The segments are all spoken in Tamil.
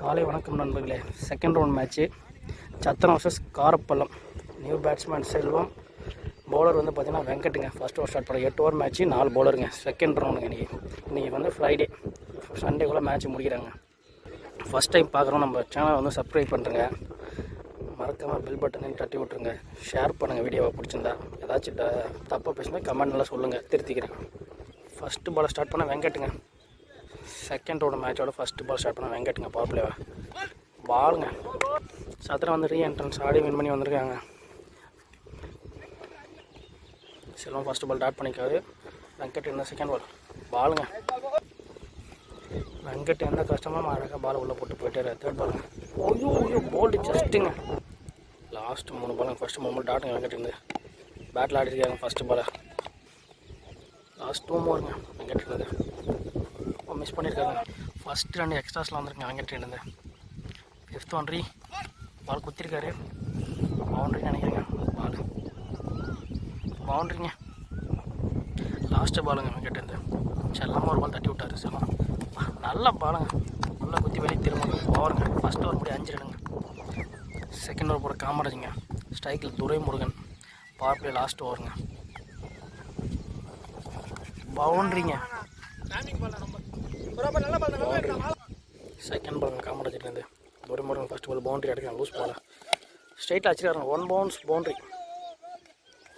காலை வணக்கம் நண்பர்களே. செகண்ட் ரவுண்ட் மேட்ச்சு சத்திரம் வர்சஸ் காரப்பள்ளம். நியூ பேட்ஸ்மேன் செல்வம், பவுலர் வந்து பார்த்திங்கன்னா வெங்கட்டுங்க. ஃபஸ்ட் ஓவர் ஸ்டார்ட் பண்ண 8 ஓவர் மேட்ச்சு 4 பவுலருங்க. செகண்ட் ரவுண்டுங்க. இன்றைக்கி வந்து ஃப்ரைடே, சண்டேக்குள்ளே மேட்ச் முடிக்கிறாங்க. ஃபஸ்ட் டைம் பார்க்குறோம் நம்ம சேனலை வந்து சப்ஸ்கிரைப் பண்ணுறேங்க. மறக்காமல் பெல் பட்டனை தட்டி விட்ருங்க. ஷேர் பண்ணுங்கள் வீடியோவை பிடிச்சிருந்தா. ஏதாச்சும் தப்பாக பேசுனா கமெண்ட்லாம் சொல்லுங்கள், திருத்திக்கிறேன். ஃபஸ்ட்டு பாலை ஸ்டார்ட் பண்ண வெங்கட்டுங்க. செகண்ட் ரவுண்ட் மேட்சோட ஃபஸ்ட்டு பால் ஸ்டார்ட் பண்ண வெங்கட்டுங்க. பவர் பிளேவா பாலுங்க. சத்திரம் வந்து ரீஎன்ட்ரன்ஸ் ஆடி வின் பண்ணி வந்திருக்காங்க. செல்வம் ஃபஸ்ட்டு பால் டாட் பண்ணிக்காது. வெங்கட் இந்த செகண்ட் பால் பாலுங்க. வெங்கட் எந்த கஷ்டமாக அழகாக பால் உள்ளே போட்டு போயிட்டாரு. தேர்ட் பாலுங்க. ஐயோ போல்டு ஜஸ்ட்டுங்க. லாஸ்ட்டு 3 பாலுங்க. ஃபஸ்ட்டு 3 பால் டாட்டுங்க. வெங்கட் இருந்து பேட்டில் ஆடிருக்காங்க. ஃபஸ்ட்டு பாலை லாஸ்ட் 2 மோருங்க. வெங்கட் இருந்தது மிஸ் பண்ணியிருக்காங்க. ஃபஸ்ட்டு 2 எக்ஸ்ட்ராஸில் வந்துருக்குங்க. வெங்கட் இருந்து 5th ஒன்ட்ரி பால் குத்திருக்காரு. பவுண்ட்ரி நினைக்கிறேங்க. பால் பவுண்ட்ரிங்க. லாஸ்ட்டு பாலுங்க. வெங்கட் இருந்து செல்லமாக ஒரு பால் தட்டி விட்டார். செல்லம் நல்ல பாலுங்க. நல்லா குத்தி வெளியே திரும்ப ஓவருங்க. ஃபஸ்ட் ஓவர் முடி 5 ரன்னுங்க. செகண்ட் ஓவர் போட காமராஜுங்க. ஸ்ட்ரைக்கில் துரைமுருகன். பவர் பிளே லாஸ்ட் ஓவருங்க. பவுண்ட்ரிங்க. செகண்ட் பாலுங்க. காமராஜர்லேருந்து துரைமுருகன் ஃபஸ்ட் பால் பவுண்ட்ரி அடிக்கலாம். லூஸ் பால் ஸ்ட்ரைட்டாக அடிச்சிருக்காங்க. 1 bounce boundary.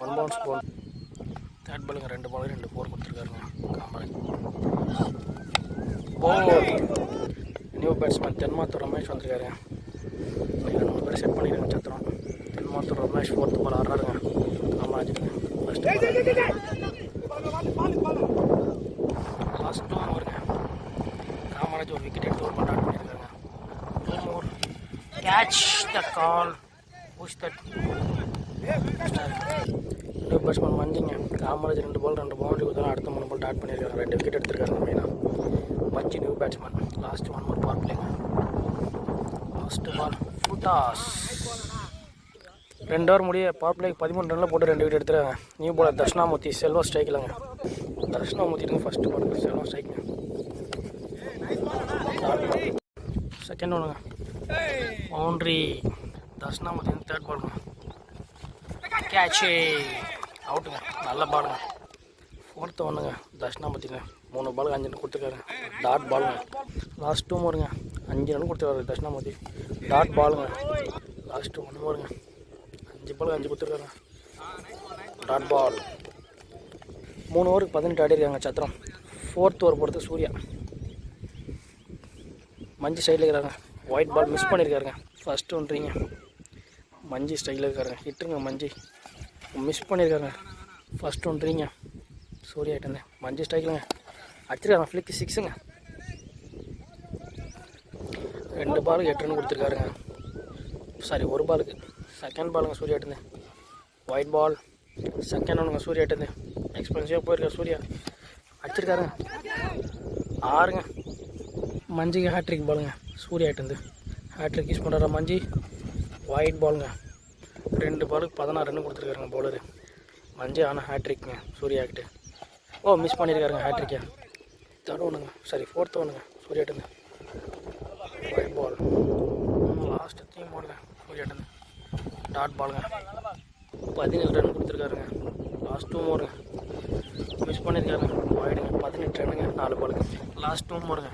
1 bounce boundary. Third பாலுங்க. 2 பால் 2 4 கொடுத்துருக்காருங்க காமராஜ். போல் நியூ பேட்ஸ்மேன் தென்மாத்தூர் ரமேஷ் வந்திருக்காரு. 2 பேர் செட் பண்ணிடுறாங்க. சத்திரம் தென்மாத்தூர் ரமேஷ் 4th பால் ஆடுறாருங்க. காமராஜுக்கு ஃபஸ்ட் லாஸ்ட் 2 ஓவருங்க. காமராஜ் ஒரு விக்கெட் எடுத்து ஒரு பால் டாட் பண்ணியிருக்காங்க. 2 more கேட்ச் த கால். Push that. நியூ பேட்ஸ்மேன் மஞ்சிங்க. காமராஜ் 2 பால் 2 பவுண்டரி கொடுத்தாலும் அடுத்த 3 பால் டாட் பண்ணியிருக்காங்க. 2 விக்கெட் எடுத்திருக்காங்க மெயினாக. Manji new batsman. Last 1 more power பிளேங்க. லாஸ்ட் பால் ஃபுட்டாஸ். 2 ஓவர் முடிய பவர் பிளேக்கு 13 ரனில் போட்டு 2 விக்கெட் எடுத்துருக்காங்க. New bowler Dakshinamurthy. செல்வம் ஸ்ட்ரைக்கில்ங்க. தட்சிணாமூர்த்தி ஃபஸ்ட்டு பாலுங்க. செல்வம் ஸ்ட்ரைக்குங்க. செகண்ட் ஒன்றுங்க. பவுண்ட்ரி. தட்சிணாமூர்த்தி தேர்ட் பாலுங்க. கேட்சு அவுட்டுங்க. நல்ல பாலுங்க. 4th ஒன்றுங்க. தட்சிணாமூர்த்திங்க 3 பாலுக்கு 5 ரன் கொடுத்துருக்காரு. டாட் பாலுங்க. லாஸ்ட் 2 மோருங்க. 5 ரன் கொடுத்துருக்காரு தட்சிணாமூர்த்தி. டாட் பாலுங்க. லாஸ்ட் 1 மோருங்க. 5 பாலுக்கு 5 கொடுத்துருக்காருங்க. Dot ball. 3 ஓவருக்கு 18 ஆடிருக்காங்க சத்திரம். 4th ஓவர் போடுறது சூர்யா. மஞ்சி ஸ்டைலில் இருக்கிறாங்க. ஒயிட் பால் மிஸ் பண்ணியிருக்காருங்க. ஃபஸ்ட்டு ஒன்றிங்க. மஞ்சி ஸ்டைலில் இருக்காருங்க. ஹிட்டுங்க. மஞ்சி மிஸ் பண்ணியிருக்காருங்க. ஃபஸ்ட்டு ஒன்றிங்க. சூர்யா ஹிட்டுங்க. மஞ்சி ஸ்டைலுங்க அடிச்சிருக்காங்க. ஃப்ளிக்கு 6ங்க. 2 பாலுக்கு 8 ரன் கொடுத்துருக்காருங்க. சாரி 1 பாலுக்கு. செகண்ட் பாலுங்க. சூர்யா ஹிட்டுங்க. White ball. செகண்ட் ஒன்றுங்க. சூர்யா ஹிட்டுங்க. எக்ஸ்பென்சிவாக போயிருக்காரு சூர்யா. அடிச்சிருக்காருங்க. 6ங்க. மஞ்சிக்கு ஹேட்ரிக் பாலுங்க. சூர்யா ஹிட்டுந்து ஹேட்ரிக் யூஸ் பண்ணுற மஞ்சி. ஒயிட் பாலுங்க. 2 பாலுக்கு 16 ரன் கொடுத்துருக்காருங்க பவுலரு மஞ்சி. ஆனால் ஹேட்ரிக்குங்க சூர்யா கிட்ட. மிஸ் பண்ணியிருக்காருங்க ஹேட்ரிக்கை. 3rd ஒன்றுங்க. சாரி 4th ஒன்றுங்க. சூர்யா ஹிட்டுந்து ஒயிட் பால். லாஸ்ட்டு 3 பாலுங்க. சூர்யா ஹிட்டுந்து டாட் பாலுங்க. 17 ரன் கொடுத்துருக்காருங்க. லாஸ்ட் 2 மோருங்க. மிஸ் பண்ணியிருக்காருங்க. ஒயிடுங்க. 18 ரன்னுங்க 4 பாலுக்கு. லாஸ்ட் 2 மோருங்க.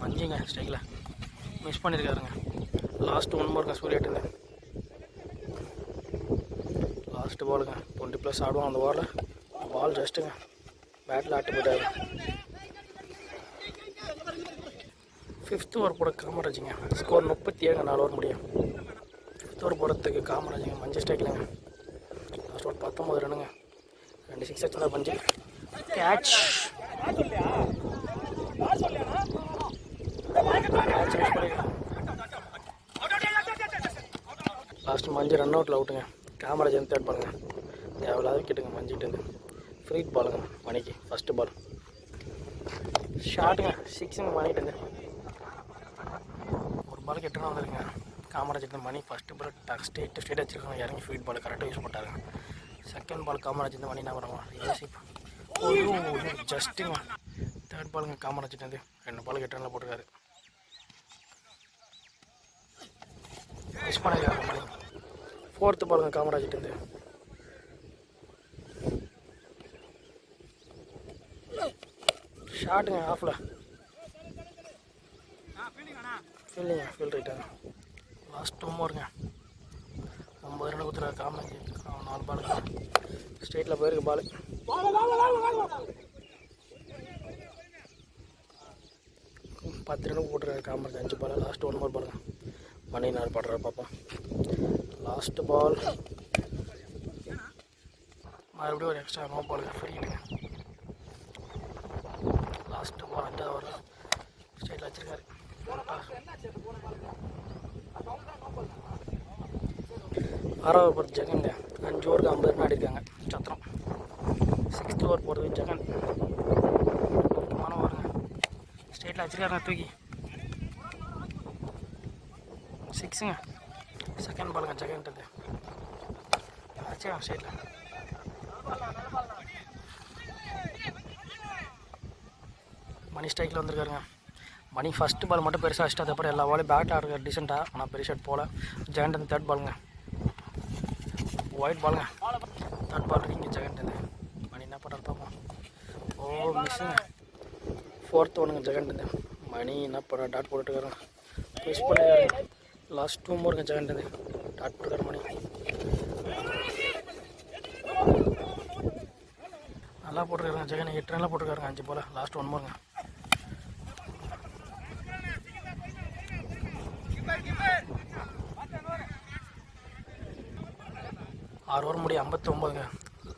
மஞ்சிங்க ஸ்ட்ரைக்கில் மிஸ் பண்ணியிருக்காருங்க. லாஸ்ட் 1 மோருங்க. சூர்யா ஹிட்டுங்க. லாஸ்ட்டு பாலுங்க. 20+ ஆடுவோம் அந்த ஓவரில். பால் ஜஸ்ட்டுங்க. பேட்டில் ஆட்டு போயிட்டாரு. 5th ஓவர் போட காமராஜுங்க. ஸ்கோர் 37. 4 ஓவர் முடியும். 5th ஓவர் போடுறதுக்கு காமராஜுங்க. மஞ்சி ஸ்ட்ரைக்கில்ங்க. லாஸ்ட் ஓவர் 19 ரன்னுங்க. 2 6 அடிச்சிருந்தா Manji. Catch. Last Manji run அவுட்டில் அவுட்டுங்க. காமராஜ் வந்து தேர்ட் பாலுங்க. தேவையில்லாத விக்கெட்டுங்க மஞ்சிட்டு. ஃப்ரீ பாலுங்க மணிக்கு. ஃபஸ்ட்டு பால் ஷாட்டுங்க. 6ங்க மணிக்கிட்டு. 1 பாலுக்கு 8 ரன் வந்துருங்க. காமராஜ் மணி ஃபஸ்ட்டு பால் ஸ்ட்ரெயிட் வச்சுருக்காங்க. இறங்கி ஃபீட் பால் கரெக்டாக யூஸ் பண்ணிட்டாருங்க. செகண்ட் பால் காமராஜ் மணி என்ன பண்ணுவாங்க. ஜஸ்ட்டுங்க. தேர்ட் பாலுங்க. காமராஜ் 2 பாலுக்கு 8 ரனில் போட்டிருக்காரு. மிஸ் பண்ணிருக்காங்க மணி. 4th பாலுங்க காமராஜ்கிட்டேருந்து. ஷாட்டுங்க ஆஃபில். ஃபீல்டிங்க ஃபீல்ட் ரைட்டாங்க. லாஸ்ட் 2 ஓவருங்க. 9 ரன் கொடுத்துருக்காரு காமராஜ். 4 பாலுங்க ஸ்ட்ரெயிட்டில் போயிருக்கு பால். பத்து ரன் போட்டுருக்காரு காமராஜ். 5 பால். லாஸ்ட் 1 பால் பாருங்க. மணி 4 பாடுறாரு பார்ப்போம். லாஸ்ட் பால் மறுபடியும் ஒரு எக்ஸ்ட்ரா நோ பாலுங்க. ஃப்ரீட்டுங்க. லாஸ்ட் பால் 5வது ஓவர் ஸ்ட்ரைட்டில் வச்சுருக்காரு. 6வது ஓவர் ஜெகன்ங்க. 5 ஓவருக்கு 50 ரன் ஆடிருக்காங்க சத்திரம். 6th ஓவர் போடுறது ஜெகன். முக்கியமான ஓவருங்க. ஸ்ட்ரைட்டில் வச்சுருக்காருங்க தூக்கி. 6ங்க. செகண்ட் பாலுங்க ஜெகன்ட்டது. வச்சுருக்காங்க ஸ்ட்ரைட்டில். மணி ஸ்ட்ரைக்கில் வந்திருக்காருங்க. மணி ஃபஸ்ட்டு பால் மட்டும் பெருசாக வச்சுட்டு அதுக்கப்புறம் எல்லா பாலும் பேட் ஆடுறாரு டீசெண்டாக. ஆனால் பெரிய ஷாட் போல். ஜெகண்ட் வந்து 3rd பாலுங்க. ஒயிட் பாலுங்க. 3rd பால் இருக்கீங்க ஜெகண்ட். மணி என்ன பண்ணுறாரு பார்ப்போம். ஓ மிஸ்ஸுங்க. 4th ஒன்றுங்க ஜெகண்ட். மணி என்ன பண்ணுற டாட் போட்டுருக்காருங்க. மிஸ் பண்ணிருக்காரு. லாஸ்ட் 2 ஓவருங்க ஜெகண்ட். டாட் போட்டுருக்காரு மணி. நல்லா போட்டுருக்காருங்க ஜெகன். 8 ரனில் போட்டுருக்காருங்க. 5 பால். லாஸ்ட் 1 ஓவருங்க. ஆறு ஓவர் முடி 59ங்க.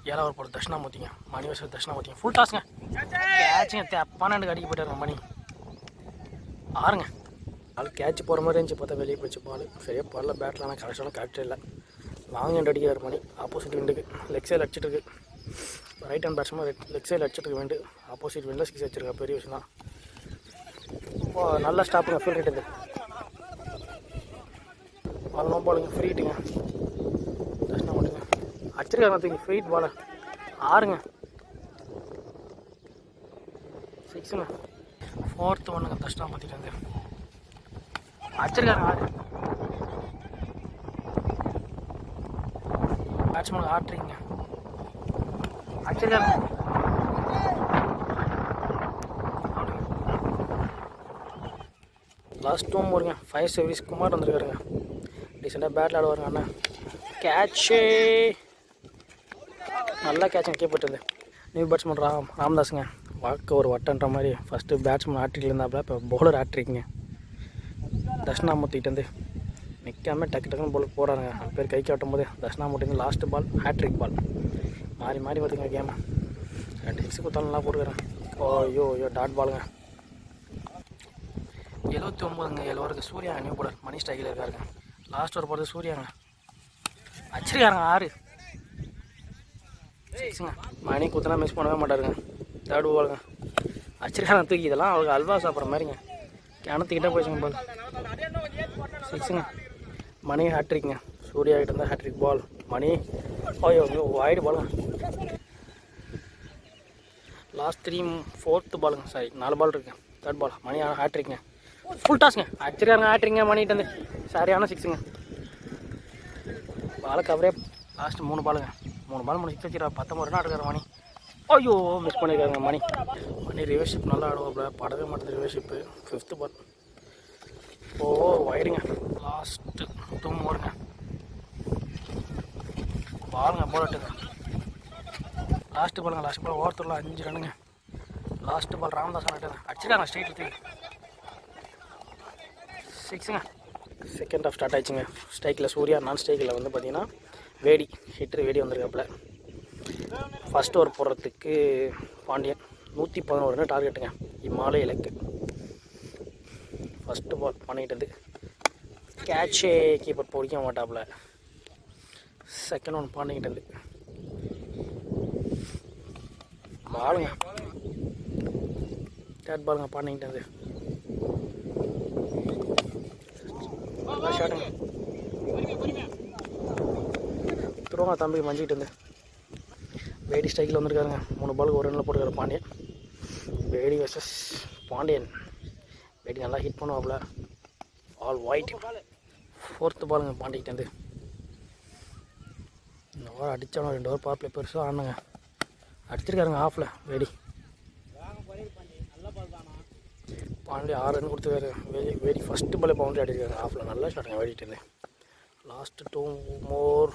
7வது ஓவர் போட்டு தட்சிணாமூர்த்திங்க. மணி வயசு தட்சிணாமூர்த்திங்க. ஃபுல் டாஸ்ங்க. கேட்சுங்க. அப்பானாண்டு அடிக்க போயிட்டாருங்க மணி. 6ங்க. பால் கேட்ச் போகிற மாதிரி இருந்துச்சு. பார்த்தா வெளியே போச்சு பால். சரியாக பாலில் பேட்டில். ஆனால் கரெக்டான கரெக்டே இல்லை. லாங் ஹேண்ட் அடிக்கிறார் மணி. ஆப்போசிட் விண்டுக்கு லெக் சைடில் அடிச்சிட்டு இருக்கு. ரைட் ஹேண்ட் பேட்ஸ்மேன் லெக் சைடில் அடிச்சிட்டு இருக்கு. வேண்டு ஆப்போசிட் விண்டில் 6 வச்சிருக்கா. பெரிய விஷயம் தான். இப்போ நல்லா ஸ்டாப்புங்க. ஃபீல்ட் ரைட்டு பால். நோ பாலுங்க. ஃப்ரீட்டுங்க. தட்சிணா மட்டுங்க அடிச்சிருக்காங்க தூக்கி. ஃப்ரீட் பால். 6ங்க. 6ங்க. 4th ஒன்றுங்க தட்சிணா பார்த்துட்டு அடிச்சிருக்காங்க. 6 பேட்ஸ்மேன் ஆட்ரிங்க. அடிச்சிருக்காங்க. லாஸ்ட் 2 ஓவருங்க. 5 சர்வீஸ் குமார் வந்துருக்காருங்க. டீசெண்டாக பேட்டில் ஆடுவாருங்க அண்ணா. கேட்சு. நல்லா கேட்சுங்க. கேட்பட்டுருது. New batsman ராம்தாஸுங்க. வாக்கு ஒரு வட்டன்ற மாதிரி ஃபஸ்ட்டு பேட்ஸ்மேன் ஆட்ரிக்கில் இருந்தாப்புல. இப்போ பவுலர் ஆட்ரிக்குங்க. தட்சிணாமூர்த்திகிட்டேருந்து நிற்காமல் டக்கு டக்குன்னு பால் போடுறாங்க. பேர் கை காட்டும் போது தட்சிணாமூர்த்தி லாஸ்ட் பால் ஹேட்ரிக் பால். மாறி மாறி வருதுங்க கேமு. 2 6 கொடுத்தாலும் நல்லா போட்டுக்கிறேன். ஐயோ டாட் பாலுங்க. 79ங்க. 7 ஓவருக்கு சூர்யா நியூ பாலர். மணி ஸ்ட்ரைக்கில் இருக்காருங்க. லாஸ்ட் ஓவர் போகிறது சூர்யாங்க. அடிச்சிருக்காருங்க. 6 6ங்க. மணி குத்தனா மிஸ் பண்ணவே மாட்டாருங்க. 3rd பாலுங்க. அடிச்சிருக்காங்க தூக்கி. இதெல்லாம் அவருக்கு அல்வா சாப்பிட்ற மாதிரிங்க. கிணத்துக்கிட்டே போயிடுச்சுங்க பால். 6ங்க. மணி ஹேட்ரிக்ங்க. சூர்யா கிட்ட இருந்தால் ஹேட்ரிக் பால். மணி ஐயோ வைடு பாலுங்க. லாஸ்ட் 4th பாலுங்க. சாரி 4 பால் இருக்குங்க. 3rd பால். மணி ஹேட்ரிக்ங்க. ஃபுல் டாஸ்ங்க. அடிச்சிருக்காங்க ஹேட்ரிக்ங்க மணிகிட்டேருந்து. சரியான 6ங்க. பாலை கவரே. லாஸ்ட் 3 பாலுங்க. 3 பால் 6 வச்சுருக்கா. 19 ரன் ஆடுறாரு மணி. ஐயோ மிஸ் பண்ணியிருக்காருங்க மணி. மணி ரிவர்ஷிப் நல்லா ஆடுவாப்புல. படவே மாட்டேது ரிவர்ஷிப்பு. 5th பால். வைடுங்க. லாஸ்ட்டு 2 ஓவருங்க. பாலுங்க போட்டுங்க. லாஸ்ட்டு பாலுங்க. லாஸ்ட் பால் ஓவர்த்தூரில் 5 ரன்னுங்க. லாஸ்ட்டு பால் ராமதாஸ் ஆகிட்டாங்க. அடிச்சிருக்காங்க ஸ்ட்ரைட்டில் 6ங்க. செகண்ட் ஹாஃப் ஸ்டார்ட் ஆயிடுச்சுங்க. ஸ்ட்ரைக்கில் சூர்யா. நான் ஸ்ட்ரைக்கில் வந்து பார்த்தீங்கன்னா வேடி ஹிட்டர் வேடி வந்திருக்காப்புல. ஃபஸ்ட் ஓவர் போடுறதுக்கு பாண்டியன் 111 ரன் டார்கெட்டுங்க. இம்மாலே இலக்கு. ஃபஸ்ட்டு பால் பண்ணிக்கிட்டது கேட்சே. கீப்பர் பிடிக்க மாட்டாப்புல. செகண்ட் ஒன் பண்ணிக்கிட்டது பாலுங்க. 3rd பாலுங்க பண்ணிக்கிட்டது. நல்லா ஷாட்டுங்க. திரும்ப தம்பி மஞ்சிக்கிட்டு இருந்து வேடி ஸ்ட்ரைக்கில் வந்திருக்காருங்க. 3 பாலுக்கு 1 ரனில் போட்டுருக்காரு பாண்டியன். வேடி வர்சஸ் பாண்டியன். வேடி நல்லா ஹிட் பண்ணுவாப்புல. ஆல் ஒயிட் 4th பாலுங்க பாண்டிக்கிட்டேருந்து. இந்த ஓவர் அடித்தாலும் 2 ஓவர் பவர் பிளே பெருசாக ஆனாங்க. அடிச்சிருக்காருங்க ஆஃபில் வெடி. பாண்டி 6 ரன் கொடுத்துருக்காரு. வெடி ஃபஸ்ட்டு பாலே பவுண்டரி அடிச்சிருக்காங்க ஆஃபில். நல்லா ஷாட்டுங்க வெடிக்கிட்டேருந்து. Last 2 more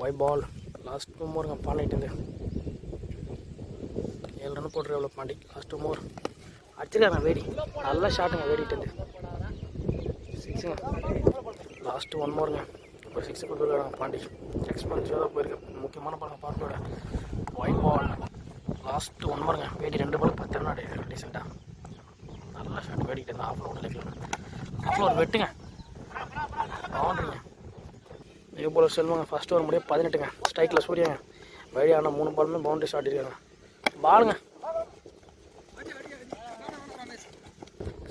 white ball. Last 2 மோருங்க பாண்டிக்கிட்டேருந்து. 7 run போட்டுரு எவ்வளோ பாண்டி. லாஸ்ட் 2 more அடிச்சிருக்காங்க வேடி. நல்ல ஷாட்டுங்க வேடிக்கிட்டேருந்து. 6ங்க. லாஸ்ட்டு 1 மோருங்க. ஒரு 6 போட்டுருக்காங்க பாண்டி. எக்ஸ்பென்சிவாக தான் போயிருக்கு. முக்கியமான பாருங்க பார்க்கோட ஒயிட் பால். லாஸ்ட்டு 1 மோருங்க. வேடி 2 பால் 10 ரன் அடிக்கிறாங்க டீசெண்டாக. நல்ல ஷாட் வேடிக்கிட்டேருந்து. ஆஃபில் ஒன்று லைஃப்ல ஆஃபில் ஒரு வெட்டுங்க பவுண்டரிங்க. நியூ பாலர் செல்வங்க ஃபஸ்ட் ஓவர் முடிய 18ங்க. ஸ்ட்ரைக்கில் சூரியங்க. வழி ஆனால் 3 பாலுமே பவுண்டரி ஷாட் இருக்காங்க. பாலுங்க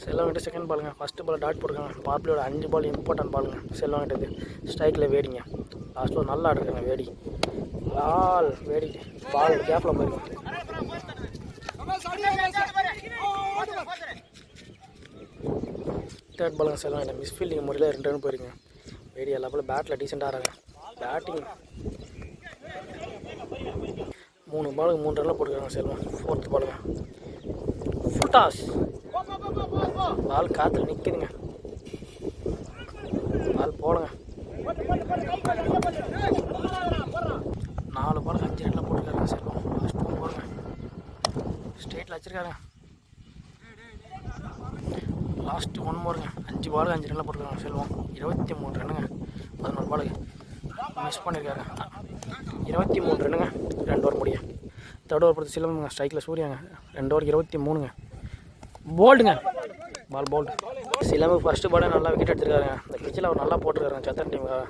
செல்வங்கிட்ட செகண்ட் பாலுங்க. ஃபஸ்ட்டு பால் டாட் போட்டுருக்காங்க. பாப்லியோட 5 பால் இம்பார்ட்டன்ட் பாலுங்க செல்வங்கிட்டது. ஸ்ட்ரைக்கில் வேடிங்க. லாஸ்ட் ஓவர் நல்லா ஆடுறாங்க வேடி. பால் வேடி பால் கேப்பில் போயிருங்க. தேர்ட் பாலுங்க செல்வங்கிட்ட மிஸ்ஃபீல்டிங் முறையில் 2 ரன் போயிருங்க. வேடி எல்லா பாலும் பேட்டில் டீசெண்டாக ஆடுறாங்க. பேட்டிங் 3 பாலுக்கு 3 ரன்னில் போட்டுருக்காங்க செல்வம். 4th பாலுங்க ஃபுல் டாஸ். பால் காற்றுல நிற்குதுங்க. பால் போடுங்க. 4 பாலுக்கு 5 ரன்னில் போட்டுருக்காங்க செல்வம். லாஸ்ட் 2 பாலுங்க ஸ்ட்ரெயிட்டில் வச்சுருக்காங்க. லாஸ்ட்டு 1 மோருங்க. 5 பாலுக்கு 5 ரன்னில் போட்டுருக்காங்க செல்வம். 23 ரன்னுங்க. 11 பாலுக்கு மிஸ் பண்ணியிருக்காரு. 23 ரன்னுங்க. 2 ஓவர் முடியும். தேர்ட் ஓவர் பொறுத்து சிலம்புங்க. ஸ்ட்ரைக்கில் சூரியாங்க. 2 ஓவருக்கு 23ங்க. போல்டுங்க. பால் போல்டு. சிலம்பு ஃபஸ்ட்டு பாலே நல்லா விக்கெட் எடுத்துருக்காருங்க. இந்த பிச்சில் அவர் நல்லா போட்டிருக்காருங்க. சத்தன் டீமுக்காக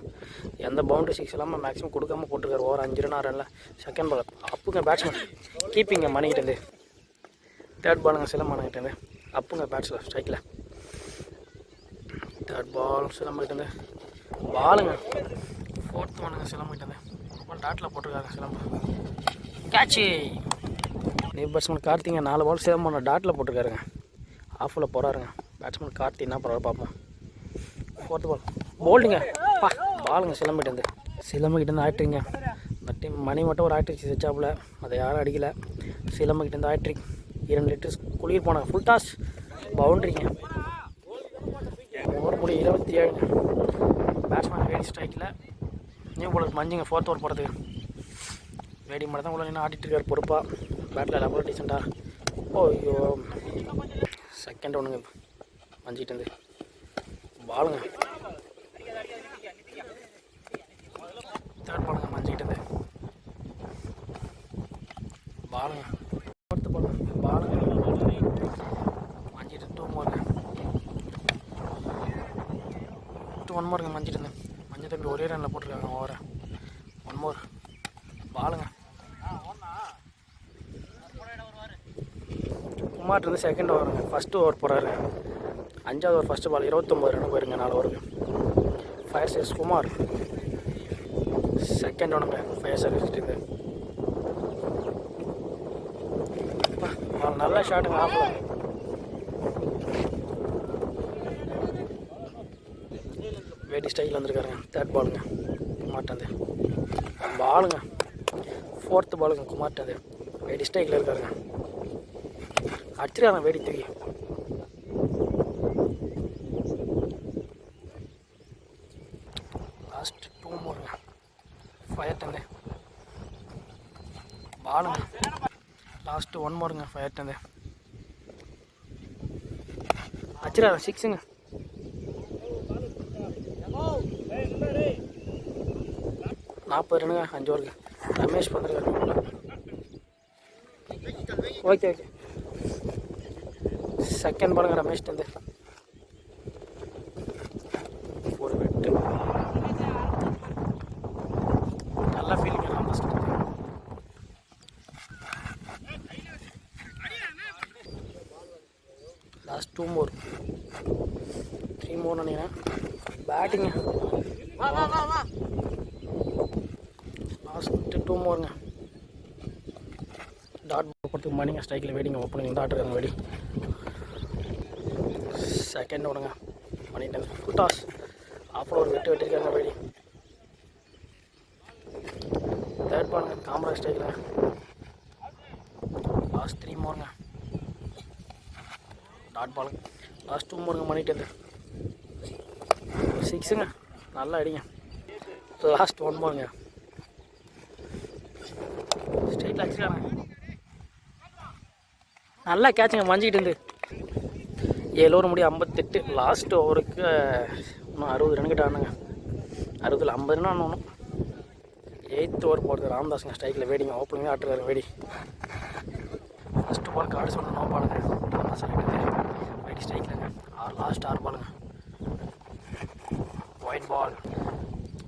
எந்த பவுண்டரி 6 இல்லாமல் மேக்ஸிமம் கொடுக்காம போட்டிருக்காரு. ஓவர் 5 ரன் 6 ரனில். செகண்ட் பால் அப்புங்க பேட்ஸ்மேன் கீப்பிங்க மணிக்கிட்டேருந்து. தேர்ட் பாலுங்க சிலம்பு மணிக்கிட்டேருந்து. அப்புங்க பேட்ஸில் ஸ்ட்ரைக்கில். தேர்ட் பால் சிலம்புக்கிட்டேருந்து. பாலுங்க 4th ஒன்றுங்க சிலம்புக்கிட்டேருந்து. பால் டாட்டில் போட்டிருக்காங்க சிலம்பு. கேட்சு. நியூ பேட்ஸ்மேன் கார்த்திங்க 4 பால் சிலம்பு டாட்டில் போட்டிருக்காருங்க. ஆஃபில் போகிறாருங்க பேட்ஸ்மேன் கார்த்தி. என்ன போகிறாரு பார்ப்போம். 4th பால் போல்டுங்க. பாலுங்க சிலம்புக்கிட்டேருந்து. சிலம்புக்கிட்டேருந்து ஆக்ட்ரிங்க. இந்த டீம் மணி மட்டும் ஒரு ஆக்ட்ரிக் செச்சாப்புல. அதை யாரும் அடிக்கலை. சிலம்புக்கிட்டேருந்து ஆக்ட்ரிக் 2 லிட்டர்ஸ் குளிர் போனாங்க. Full toss பவுண்ட்ரிங்க. ஓவர் முடி 27. பேட்ஸ்மேன் வேடி ஸ்ட்ரைக்கில். நியூ பாலர் மஞ்சுங்க 4th ஓவர் போகிறதுக்கு. வேடி மட்டும் தான் உள்ள நின்று ஆடிட்டுருக்கார் பொறுப்பாக. பேட்டில் எல்லா பாலும் டீசெண்டாக. ஐயோ செகண்ட் ஒன்றுங்க மஞ்சிக்கிட்டேருந்து. பாலுங்க தேர்ட் பாலுங்க மஞ்சிக்கிட்டேருந்து. பாலுங்க 4th பால் பாலுங்க மஞ்சிட்டு 2 மோருங்க. 1 மோருங்க மஞ்சிட்டு மஞ்சள் தம்பி ஒரே ரனில் போட்டிருக்காங்க ஓவரை. 1 மோர் பாலுங்க. குமார் இருந்து செகண்ட் ஓவருங்க. ஃபஸ்ட்டு ஓவர் போகிறாரு. 5வது ஓவர் ஃபஸ்ட்டு பால் 29 ரன் போயிருங்க 4 ஓவருக்கு. Fire service Kumar. செகண்ட் ஒன்றுங்க ஃபயர் சர்வீஸ். பால் நல்ல ஷாட்டுங்க ஆஃபில். வேடி ஸ்டைலில் வந்துருக்காருங்க. தேர்ட் பாலுங்க குமார்ட்டது. பாலுங்க 4th பாலுங்க குமார்ட்டது. வேடி ஸ்டைலில் இருக்காருங்க. அடிச்சிருக்காங்க வேடி தூக்கி. லாஸ்ட் 2 மோருங்க. ஃபயர் டந்து. பாலுங்க லாஸ்ட்டு 1 மோருங்க. ஃபயர் டந்து அடிச்சிருக்காங்க. 6ங்க. 40 ரன்னுங்க 5 ஓவருக்கு. ரமேஷ் வந்துருக்காரு. Okay okay. செகண்ட் பாலுங்க ரமேஷ் தந்து. ஒரு வெட்டு. நல்ல feeling Ramadas. Last 2 more 3 more நினைக்கிறேன். பேட்டிங்க லாஸ்ட்டு 2 மோருங்க. டாட் போட்டு மணிங்க ஸ்ட்ரைக்கில் வேடிங்க. ஓப்பனிங் டாட் இருக்காங்க வெடி. செகண்ட் விடுங்க பண்ணிட்டேன். ஃபுல் டாஸ் ஆஃபில் ஒரு வெட்டிருக்காங்க வைடி. தேர்ட் பாலுங்க காமராஜ் ஸ்ட்ரைக்கில். லாஸ்ட் 3 மோருங்க. டாட் பாலுங்க. லாஸ்ட் 2 மோருங்க பண்ணிட்டு 6ங்க. நல்லா அடிங்க. லாஸ்ட் 1 மோருங்க. ஸ்ட்ரைட்டில் அடிச்சுக்காங்க. நல்லா கேட்சுங்க மஞ்சிக்கிட்டு இருந்து. 7 ஓவர் முடியும் 58. லாஸ்ட் ஓவருக்கு இன்னும் 60 ரன் கிட்ட ஆனாங்க. 60ல் 50 ரன் ஆனணும். 8th ஓவர் போடுறது ராம்தாஸுங்க ஸ்ட்ரைக்கில். வேடிங்க ஓப்பனிங்காக ஆட்டுறாரு வேடி. ஃபஸ்ட்டு பால் கார்டு சொன்ன நோ பாலுங்க. ராம்தாஸ் வேடி ஸ்ட்ரைக்கில்ங்க. லாஸ்ட் 6 பாலுங்க. White ball.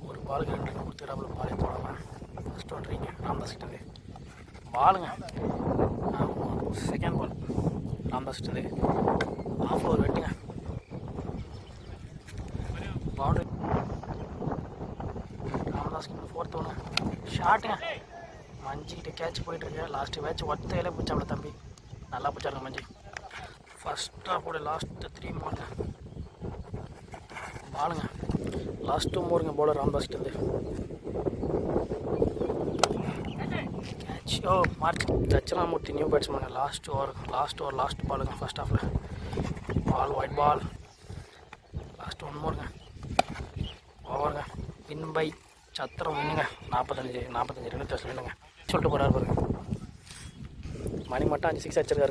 ஒரு பாலுக்கு 2 ரன் கொடுத்துக்கிறாப்புல. பாலே போடாமல் ஃபஸ்ட் ஒன்றிங்க ராம்தாஸ் கிட்டே பாலுங்க. செகண்ட் பால் ராம்தாஸ் கிட்டே ஆஃப் ஓவர் வெட்டுங்க. பவுண்டரி ராம்தாஸ் கிட்ட 4th ஒன்று ஷாட்டுங்க. மஞ்சிக்கிட்ட கேட்ச் போயிட்டுருக்கு. லாஸ்ட்டு மேட்ச் ஒத்தையிலே பிடிச்சாப்புல தம்பி. நல்லா பிடிச்சாருங்க மஞ்சி. First ஆஃபோட last 3 மோருங்க. பாலுங்க. லாஸ்ட் 2 மோருங்க பவுலர் ராம்தாஸ் கிட்டே. கேட்ச். மார்ச் தட்சிணாமூர்த்தி நியூ பேட்ஸ்மேனுங்க. லாஸ்ட் ஓவர் லாஸ்ட் பாலுங்க ஃபஸ்ட் ஆஃபில். Ball wide ball. லாஸ்ட் 1 மோருங்க. ஓவருங்க. வின் பை சத்திரம் வின்னுங்க. 45 ரன் வின்னுங்க சொல்லிட்டு போகிறாரு பாருங்க. மணி மட்டும் 5 6 அடிச்சிருக்காரு.